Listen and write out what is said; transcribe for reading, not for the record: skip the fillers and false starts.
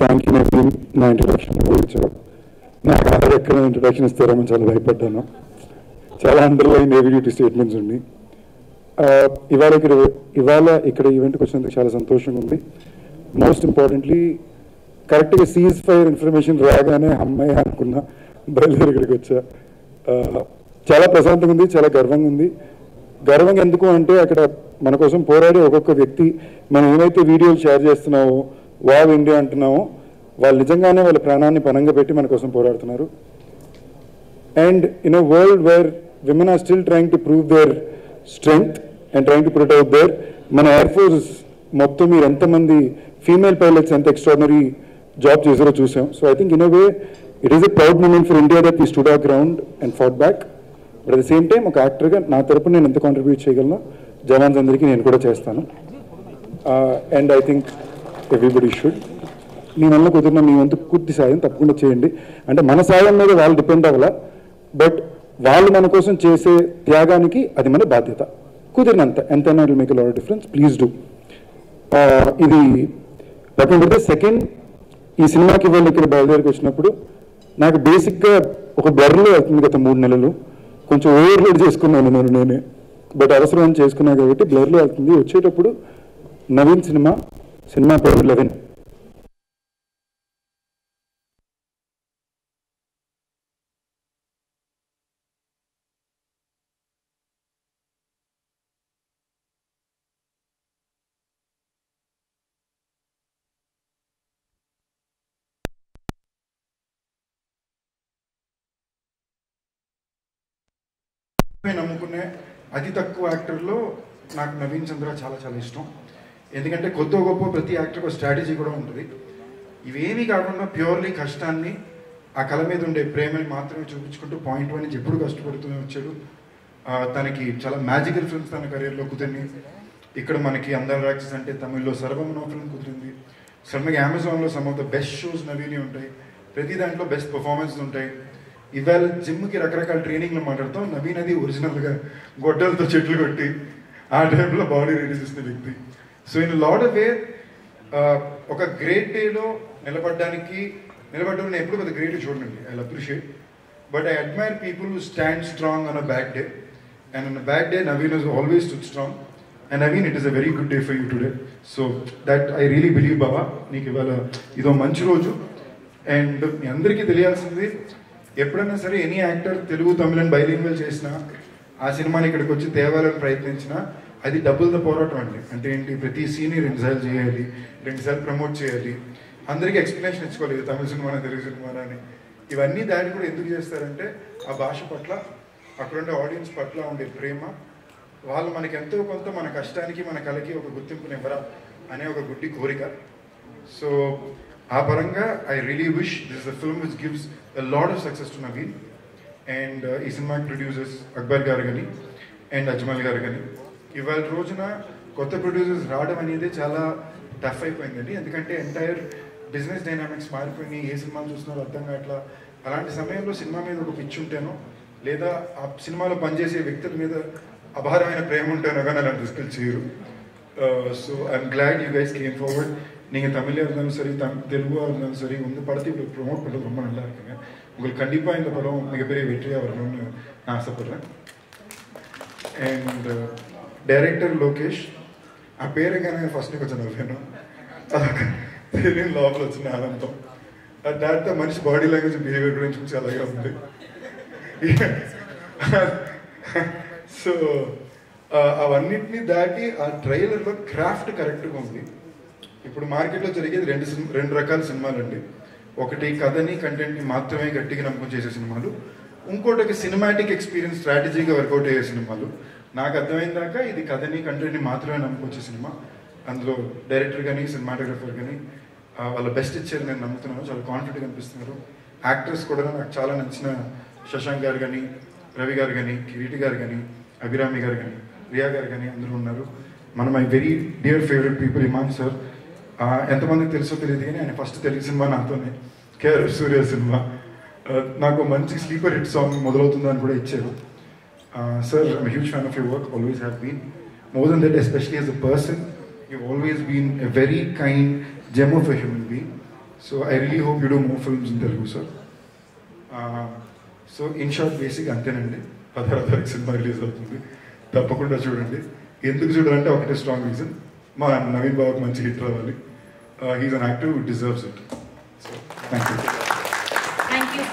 Thank you Naveen నా introduction ఇచ్చారు. నాకు ఎక్కడ ఇంట్రడక్షన్ ఇస్తారేమో చాలా భయపడ్డాను. చాలా అండర్లైన్ హెవీ డ్యూటీ స్టేట్మెంట్స్ ఉన్నాయి. ఇవాళ ఇక్కడ ఈవెంట్కి వచ్చినందుకు చాలా సంతోషంగా ఉంది. మోస్ట్ ఇంపార్టెంట్లీ కరెక్ట్గా సీజ్ ఫైర్ ఇన్ఫర్మేషన్ రాగానే అమ్మాయి అనుకున్నా బయలుదేరి ఇక్కడికి వచ్చా. చాలా ప్రశాంతంగా ఉంది, చాలా గర్వంగా ఉంది. గర్వంగా ఎందుకు అంటే అక్కడ మన కోసం పోరాడే ఒక్కొక్క వ్యక్తి మనం ఏమైతే వీడియోలు షేర్ చేస్తున్నామో వావ్ ఇండియా అంటున్నామో వాళ్ళు నిజంగానే వాళ్ళ ప్రాణాన్ని పణంగా పెట్టి మన కోసం పోరాడుతున్నారు. And in a world where women are still trying to prove their strength and trying to put out there, మన ఎయిర్ ఫోర్స్ మొత్తం మీరు ఎంతమంది ఫీమేల్ పైలట్స్ ఎంత ఎక్స్ట్రాడినరీ జాబ్ చేశారో చూసాం. So I think in a way it is a proud moment for India that we stood our ground and fought back. But at the same time ఒక యాక్టర్గా నా తరపున నేను ఎంత కాంట్రిబ్యూట్ చేయగలను జవాన్స్ అందరికీ నేను కూడా చేస్తాను. And I think everybody should. మీ వల్ల కుదిరిన మీ వంతు పూర్తి సాయం తప్పకుండా చేయండి. అంటే మన సాయం మీద వాళ్ళు డిపెండ్ అవ్వాల, బట్ వాళ్ళు మన కోసం చేసే త్యాగానికి అది మన బాధ్యత. కుదిరినంత ఎంతైనా it will make a lot of difference. Please do. ఇది పక్కన పెడితే సెకండ్, ఈ సినిమాకి వాళ్ళు ఇక్కడ బయలుదేరికి వచ్చినప్పుడు నాకు బేసిక్గా ఒక బ్లర్లో అవుతుంది గత 3 నెలలు. కొంచెం ఓవర్లోడ్ చేసుకున్నాను నేనే, బట్ అవసరం అని చేసుకున్నా కాబట్టి బ్లర్లో అవుతుంది. వచ్చేటప్పుడు నవీన్ సినిమా పేరు 11. నమ్ముకునే అతి తక్కువ యాక్టర్లో నాకు నవీన్ చంద్ర చాలా చాలా ఇష్టం. ఎందుకంటే కొద్ది గొప్ప ప్రతి యాక్టర్కి స్ట్రాటజీ కూడా ఉంటుంది. ఇవేమీ కాకుండా ప్యూర్లీ కష్టాన్ని, ఆ కళ మీద ఉండే ప్రేమని మాత్రమే చూపించుకుంటూ పాయింట్ 1 నుంచి ఎప్పుడు కష్టపడుతూనే వచ్చాడు. తనకి చాలా మ్యాజికల్ ఫిల్మ్స్ తన కెరీర్లో కుదిరినాయి. ఇక్కడ మనకి అందర్ రాక్షస్ అంటే తమిళ్లో సర్వమనో ఫిల్మ్ కుదిరింది. సడన్గా అమెజాన్లో some of the best shows నవీనే ఉంటాయి. ప్రతి దాంట్లో బెస్ట్ పర్ఫార్మెన్స్ ఉంటాయి. ఇవాళ జిమ్కి రకరకాల ట్రైనింగ్లు మాట్లాడతాం. నవీన్ అది ఒరిజినల్గా గొడ్డలతో చెట్లు కొట్టి ఆ టైంలో బాడీ రెడీ చేసిన వ్యక్తి. So in lot of way ఒక గ్రేట్ డేలో నిలబడ్డం నేను ఎప్పుడు పెద్ద గ్రేట్ చూడండి. I appreciate, but I admire people who stand strong on a bad day. And on a bad day Naveen has always stood strong. And Naveen, it is a very good day for you today. So that I really believe బాబా, నీకు ఇవాళ ఇదో మంచి రోజు. And మీ అందరికీ తెలియాల్సింది, ఎప్పుడైనా సరే any actor Telugu తమిళని bilingual చేసినా, ఆ సినిమాని ఇక్కడికి వచ్చి తేవాలని ప్రయత్నించినా అది డబ్బులతో పోరాటం అండి. అంటే ఏంటి, ప్రతి సీన్ని 2 సార్లు చేయాలి, 2 సార్లు ప్రమోట్ చేయాలి, అందరికీ ఎక్స్ప్లెనేషన్ ఇచ్చుకోలేదు తమిళ సినిమానా తెలుగు సినిమానా అని. ఇవన్నీ దాన్ని కూడా ఎందుకు చేస్తారంటే ఆ భాష పట్ల, అక్కడుండే ఆడియన్స్ పట్ల ఉండే ప్రేమ, వాళ్ళు మనకి ఎంతో కొంత మన కష్టానికి మన కళకి ఒక గుర్తింపునివ్వరా అనే ఒక గుడ్డి కోరిక. సో ఆ పరంగా I really wish this is a film which gives a lot of success to Naveen. And ఈ సినిమాకి ప్రొడ్యూసర్స్ అక్బర్ గారు కానీ అండ్ అజ్మల్ గారు కానీ. ఇవాళ రోజున కొత్త ప్రొడ్యూసర్స్ రావడం అనేది చాలా టఫ్ అయిపోయిందండి. ఎందుకంటే ఎంటైర్ బిజినెస్ డైనామిక్స్ మారిపోయినాయి. ఏ సినిమాలు చూస్తున్నారో అర్థం కావట్లా. అలాంటి సమయంలో సినిమా మీద ఒక పిచ్చి ఉంటేనో, లేదా ఆ సినిమాలో పనిచేసే వ్యక్తుల మీద అపారమైన ప్రేమ ఉంటేనో కానీ అలాంటి రిస్కులు చేయరు. So I'm glad you guys came forward. நீங்கள் தமிழே இருந்தாலும் சரி, தெலுங்காக இருந்தாலும் சரி, வந்து படத்தை இப்படி ப்ரொமோட் பண்ணுறது ரொம்ப நல்லா இருக்குங்க. உங்களுக்கு கண்டிப்பாக இந்த படம் மிகப்பெரிய வெற்றியாக வரணும்னு நான் ஆசைப்பட்றேன். అండ్ డైరెక్టర్ లోకేష్, ఆ పేరుగానే ఫస్ట్ కొంచెం నవ్వాను. తెలియని లోపల వచ్చిన ఆనందం. దాంతో మనిషి బాడీ లాంగ్వేజ్ బిహేవియర్ గురించి కొంచెం అలాగే ఉంది. సో అవన్నిటినీ దాటి ఆ ట్రైలర్లో క్రాఫ్ట్ కరెక్ట్గా ఉంది. ఇప్పుడు మార్కెట్లో జరిగేది 2 రకాల సినిమాలు అండి. ఒకటి కథని కంటెంట్ని మాత్రమే గట్టిగా నమ్మకం చేసే సినిమాలు, ఇంకోటి ఒక సినిమాటిక్ ఎక్స్పీరియన్స్ స్ట్రాటజీగా వర్కౌట్ అయ్యే సినిమాలు. నాకు అర్థమైన దాకా ఇది కథని కంటెంట్ని మాత్రమే నమ్మకం వచ్చే సినిమా. అందులో డైరెక్టర్ కానీ సినిమాటోగ్రఫర్ కానీ వాళ్ళ బెస్ట్ ఇచ్చారు నేను నమ్ముతున్నాను. చాలా కాన్ఫిడెంట్గా అనిపిస్తున్నారు. యాక్టర్స్ కూడా నాకు చాలా నచ్చిన శశాంక్ గారు కానీ, రవి గారు కానీ, కిరీటి గారు కానీ, అభిరామి గారు కానీ, రియా గారు కానీ అందరూ ఉన్నారు. మన my very dear favourite people Imman sir. ఎంతమందికి తెలుసో తెలియదు కానీ ఆయన ఫస్ట్ తెలుగు సినిమా నాతోనే, కేఆర్ సూర్య సినిమా. నాకు మంచి స్లీపర్ హిట్ సాంగ్ మొదలవుతుందని కూడా ఇచ్చారు. Sir, I'm huge fan of your work, always have been. More than that, especially as a person, you've always been a very kind gem of a human being. So I really hope you do more films in Telugu sir. So in short basic అంతేనండి. 16వ తారీఖు cinema release అవుతుంది, తప్పకుండా చూడండి. ఎందుకు చూడాలంటే ఒకటే strong reason, మా నవీన్ బాబుకి మంచి హిట్ రావాలి. He's an actor who deserves it. So thank you.